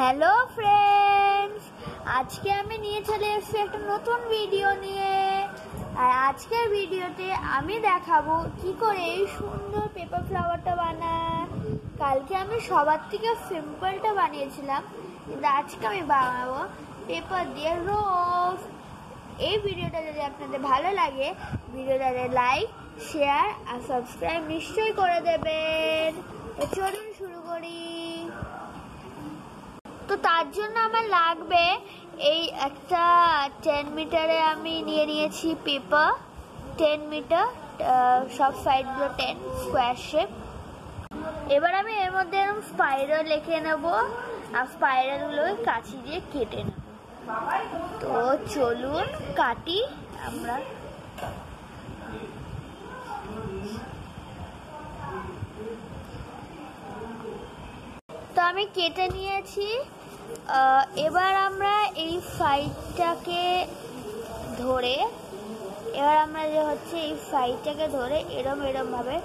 Hello friends, আজকে আমি নিয়ে চলে এসেছি একটা নতুন ভিডিও নিয়ে। আর আজকের ভিডিওতে আমি দেখাবো কি করে এই সুন্দর পেপার ফ্লাওয়ারটা বানায়। কালকে আমি সবার থেকে সিম্পলটা বানিয়েছিলাম, কিন্তু আজকে আমি বানাবো পেপার দিয়ে রোজ। এই ভিডিওটা যদি আপনাদের ভালো লাগে, ভিডিওটাতে লাইক, শেয়ার আর সাবস্ক্রাইব নিশ্চয়ই করে দেবেন। তো চলুন শুরু করি। তো তার জন্য আমার লাগবে এই একটা 10 মিটারে আমি নিয়েছি পেপার, 10 মিটার, সব সাইডগুলো 10 স্কোয়ার শেপ। এবার আমি এর মধ্যে এরকম স্পাইরাল লিখে নেব আর স্পাইরালগুলো কাঁচি দিয়ে কেটে নেব। তো চলুন কাটি আমরা। তো আমি কেটে নিয়েছি। এবার আমরা এই সাইডটাকে ধরে এই সাইডটাকে ধরে এরম ভাবে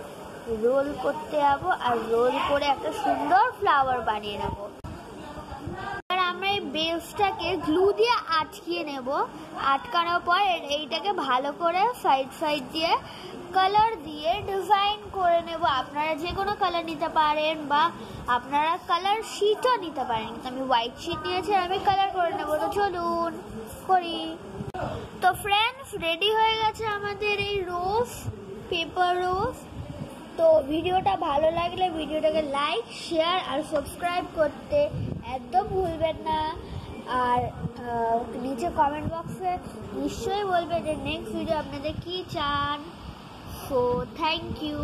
রোল করতে যাবো আর রোল করে একটা সুন্দর ফ্লাওয়ার বানিয়ে নেব। এবার আমরা এই বেসটাকে গ্লু দিয়ে আটকিয়ে নেব। আটকানোর পর এইটাকে ভালো করে সাইড দিয়ে কালার দিয়ে ডিজাইন করে নেব। আপনারা যে কোনো কালার নিতে পারেন বা আপনারা কালার শিটও নিতে পারেন, কিন্তু আমি হোয়াইট শিট নিয়েছি, আমি কালার করে নেব। তো চলুন করি। তো ফ্রেন্ডস, রেডি হয়ে গেছে আমাদের এই রোজ, পেপার রোজ। তো ভিডিওটা ভালো লাগলে ভিডিওটাকে লাইক, শেয়ার আর সাবস্ক্রাইব করতে একদম ভুলবেন না। আর নিচে কমেন্ট বক্সে নিশ্চয়ই বলবে যে নেক্সট ভিডিও আপনাদের কি চান। So thank you.